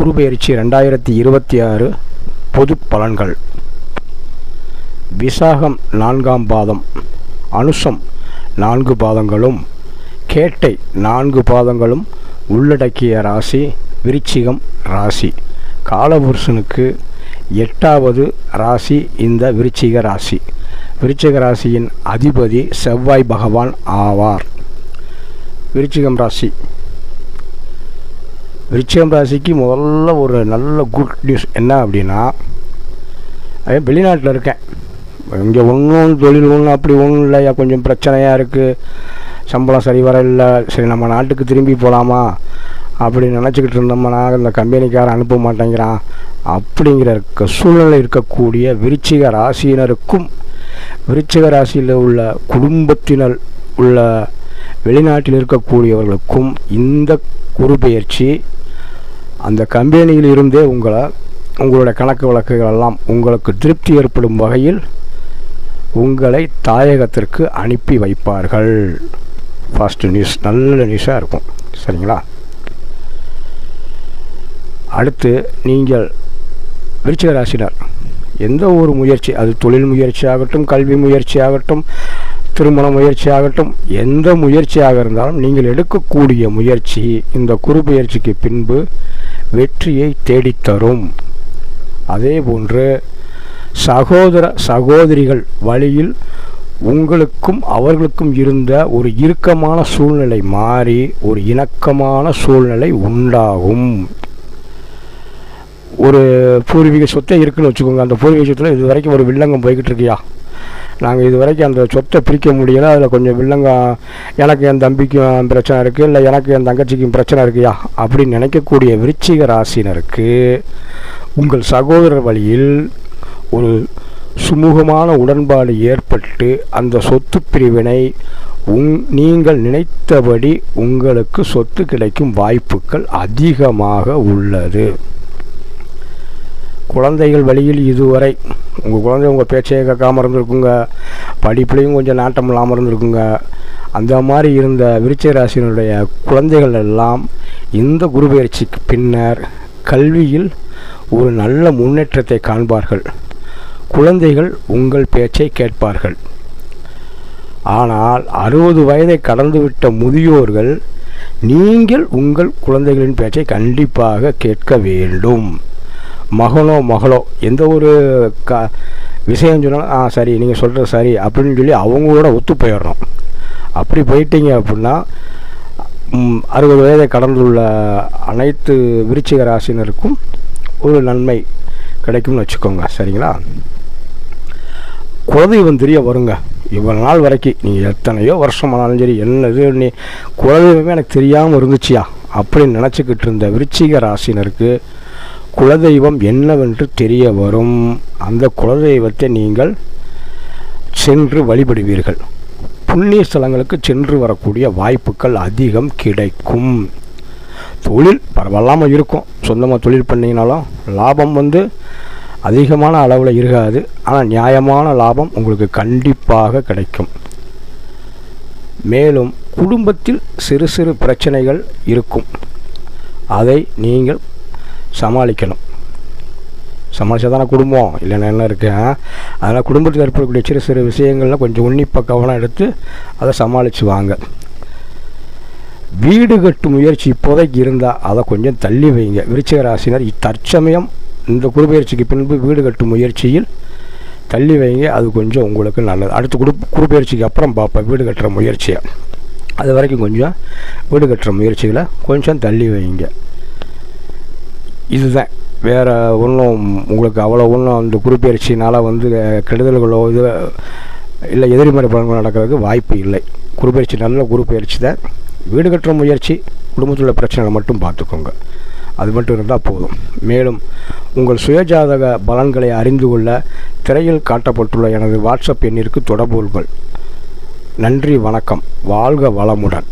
குருபெயர்ச்சி 2026 பொது பலன்கள். விசாகம் 4ஆம் பாதம், அனுசம் 4 பாதங்களும், கேட்டை 4 பாதங்களும் உள்ளடக்கிய ராசி விருச்சிகம் ராசி. காலபுருஷனுக்கு 8வது ராசி இந்த விருச்சிக ராசி. விருச்சிக ராசியின் அதிபதி செவ்வாய் பகவான் ஆவார். விருச்சிகம் ராசி. விருச்சிகம் ராசிக்கு முதல்ல ஒரு நல்ல குட் நியூஸ் என்ன அப்படின்னா, வெளிநாட்டில் இருக்கேன், இங்கே ஒன்றும் தொழில் ஒன்றும் அப்படி ஒன்றும் இல்லையா, கொஞ்சம் பிரச்சனையாக இருக்குது, சம்பளம் சரி வர இல்லை, சரி நம்ம நாட்டுக்கு திரும்பி போகலாமா அப்படி நினச்சிக்கிட்டு இருந்தோம்னா இந்த கம்பெனிக்காரன் அனுப்ப மாட்டேங்கிறான் அப்படிங்கிற சூழ்நிலை இருக்கக்கூடிய விருச்சிக ராசியினருக்கும், விருச்சிக ராசியில் உள்ள குடும்பத்தினர் உள்ள வெளிநாட்டில் இருக்கக்கூடியவர்களுக்கும் இந்த குரு பெயர்ச்சி அந்த கம்பெனியில் இருந்தே உங்களுடைய கணக்கு வழக்குகள் எல்லாம் உங்களுக்கு திருப்தி ஏற்படும் வகையில் உங்களை தாயகத்திற்கு அனுப்பி வைப்பார்கள். ஃபர்ஸ்ட் நியூஸ் நல்ல நியூஸாக இருக்கும். சரிங்களா? அடுத்து, நீங்கள் விருச்சிக ராசினர் எந்த ஒரு முயற்சி, அது தொழில் முயற்சி ஆகட்டும், கல்வி முயற்சி ஆகட்டும், திருமண முயற்சி ஆகட்டும், எந்த முயற்சியாக இருந்தாலும் நீங்கள் எடுக்கக்கூடிய முயற்சி இந்த குரு பெயர்ச்சிக்கு பின்பு வெற்றியை தேடித்தரும். அதே போன்று சகோதர சகோதரிகள் வழியில் உங்களுக்கும் அவர்களுக்கும் இருந்த ஒரு இறுக்கமான சூழ்நிலை மாறி ஒரு இணக்கமான சூழ்நிலை உண்டாகும். ஒரு பூர்வீக சொத்தை இருக்குன்னு வச்சுக்கோங்க, அந்த பூர்வீக சொத்தில் இது வரைக்கும் ஒரு வில்லங்கம் போய்கிட்டு இருக்கியா, நாங்கள் இது வரைக்கும் அந்த சொத்தை பிரிக்க முடியலை, அதில் கொஞ்சம் வில்லங்கம், எனக்கு என் தம்பிக்கும் பிரச்சனை இருக்குது, இல்லை எனக்கு என் தங்கச்சிக்கும் பிரச்சனை இருக்குயா அப்படின்னு நினைக்கக்கூடிய விருச்சிக ராசினருக்கு உங்கள் சகோதரர் வழியில் ஒரு சுமூகமான உடன்பாடு ஏற்பட்டு அந்த சொத்து பிரிவினை நீங்கள் நினைத்தபடி உங்களுக்கு சொத்து கிடைக்கும் வாய்ப்புகள் அதிகமாக உள்ளது. குழந்தைகள் வழியில் இதுவரை உங்கள் குழந்தை உங்கள் பேச்சையை கேட்காமல் இருந்திருக்குங்க, படிப்புலையும் கொஞ்சம் நாட்டம் இல்லாமல் இருந்திருக்குங்க. அந்த மாதிரி இருந்த விருச்சிக ராசியினுடைய குழந்தைகள் எல்லாம் இந்த குரு பெயர்ச்சிக்கு பின்னர் கல்வியில் ஒரு நல்ல முன்னேற்றத்தை காண்பார்கள். குழந்தைகள் உங்கள் பேச்சை கேட்பார்கள். ஆனால் 60 வயதை கடந்துவிட்ட முதியோர்கள் நீங்கள் உங்கள் குழந்தைகளின் பேச்சை கண்டிப்பாக கேட்க வேண்டும். மகனோ மகளோ எந்த ஒரு விஷயம் சொன்னாலும் சரி நீங்கள் சொல்கிறது சரி அப்படின்னு சொல்லி அவங்களோட ஒத்து போயிடணும். அப்படி போயிட்டீங்க அப்படின்னா 60 வயதை கடந்துள்ள அனைத்து விருச்சிக ராசினருக்கும் ஒரு நன்மை கிடைக்கும்னு வச்சுக்கோங்க. சரிங்களா? குலதெய்வம் தெரிய வருங்க. இவ்வளோ நாள் வரைக்கும் நீங்கள் எத்தனையோ வருஷம் ஆனாலும் சரி, என்னது நீ குலதெய்வமே எனக்கு தெரியாமல் இருந்துச்சியா அப்படின்னு நினச்சிக்கிட்டு இருந்த விருச்சிக ராசினருக்கு குலதெய்வம் என்னவென்று தெரிய வரும். அந்த குலதெய்வத்தை நீங்கள் சென்று வழிபடுவீர்கள். புண்ணிய ஸ்தலங்களுக்கு சென்று வரக்கூடிய வாய்ப்புகள் அதிகம் கிடைக்கும். தொழில் பரவாயில்லாமல் இருக்கும், சொந்தமாக தொழில் பண்ணிங்கனாலும் லாபம் அதிகமான அளவில் இருக்காது, ஆனால் நியாயமான லாபம் உங்களுக்கு கண்டிப்பாக கிடைக்கும். மேலும் குடும்பத்தில் சிறு சிறு பிரச்சனைகள் இருக்கும், அதை நீங்கள் சமாளிக்கணும். சமாளித்தா தானே குடும்பம், இல்லைன்னா என்ன இருக்குது. அதனால் குடும்பத்தில் ஏற்படக்கூடிய சிறு சிறு விஷயங்கள்லாம் கொஞ்சம் உன்னிப்பாக கவனம் எடுத்து அதை சமாளித்து வாங்க. வீடு கட்டு முயற்சி இப்போதைக்கு இருந்தால் அதை கொஞ்சம் தள்ளி வைங்க. விருச்சிக ராசினர் தற்சமயம் இந்த குருபெயர்ச்சிக்கு பின்பு வீடு கட்டு முயற்சியில் தள்ளி வைங்க, அது கொஞ்சம் உங்களுக்கு நல்லது. அடுத்து குருபெயர்ச்சிக்கு அப்புறம் பார்ப்பேன் வீடு கட்டுற முயற்சியை, அது வரைக்கும் கொஞ்சம் வீடு கட்டுற முயற்சிகளை கொஞ்சம் தள்ளி வைங்க. இதுதான், வேறு ஒன்றும் உங்களுக்கு அவ்வளோ ஒன்றும் அந்த குருபெயர்ச்சினால் கெடுதல்களோ இது இல்லை எதிர்மறை பலன்கள் நடக்கிறதுக்கு வாய்ப்பு இல்லை. குருபெயர்ச்சி நல்ல குருபெயர்ச்சி தான். வீடு கட்டுற முயற்சி, குடும்பத்தில் உள்ள பிரச்சனைகளை மட்டும் பார்த்துக்கோங்க, அது மட்டும் இருந்தால் போதும். மேலும் உங்கள் சுயஜாதக பலன்களை அறிந்து கொள்ள திரையில் காட்டப்பட்டுள்ள எனது வாட்ஸ்அப் எண்ணிற்கு தொடர்பு கொள்ளுங்கள். நன்றி, வணக்கம், வாழ்க வளமுடன்.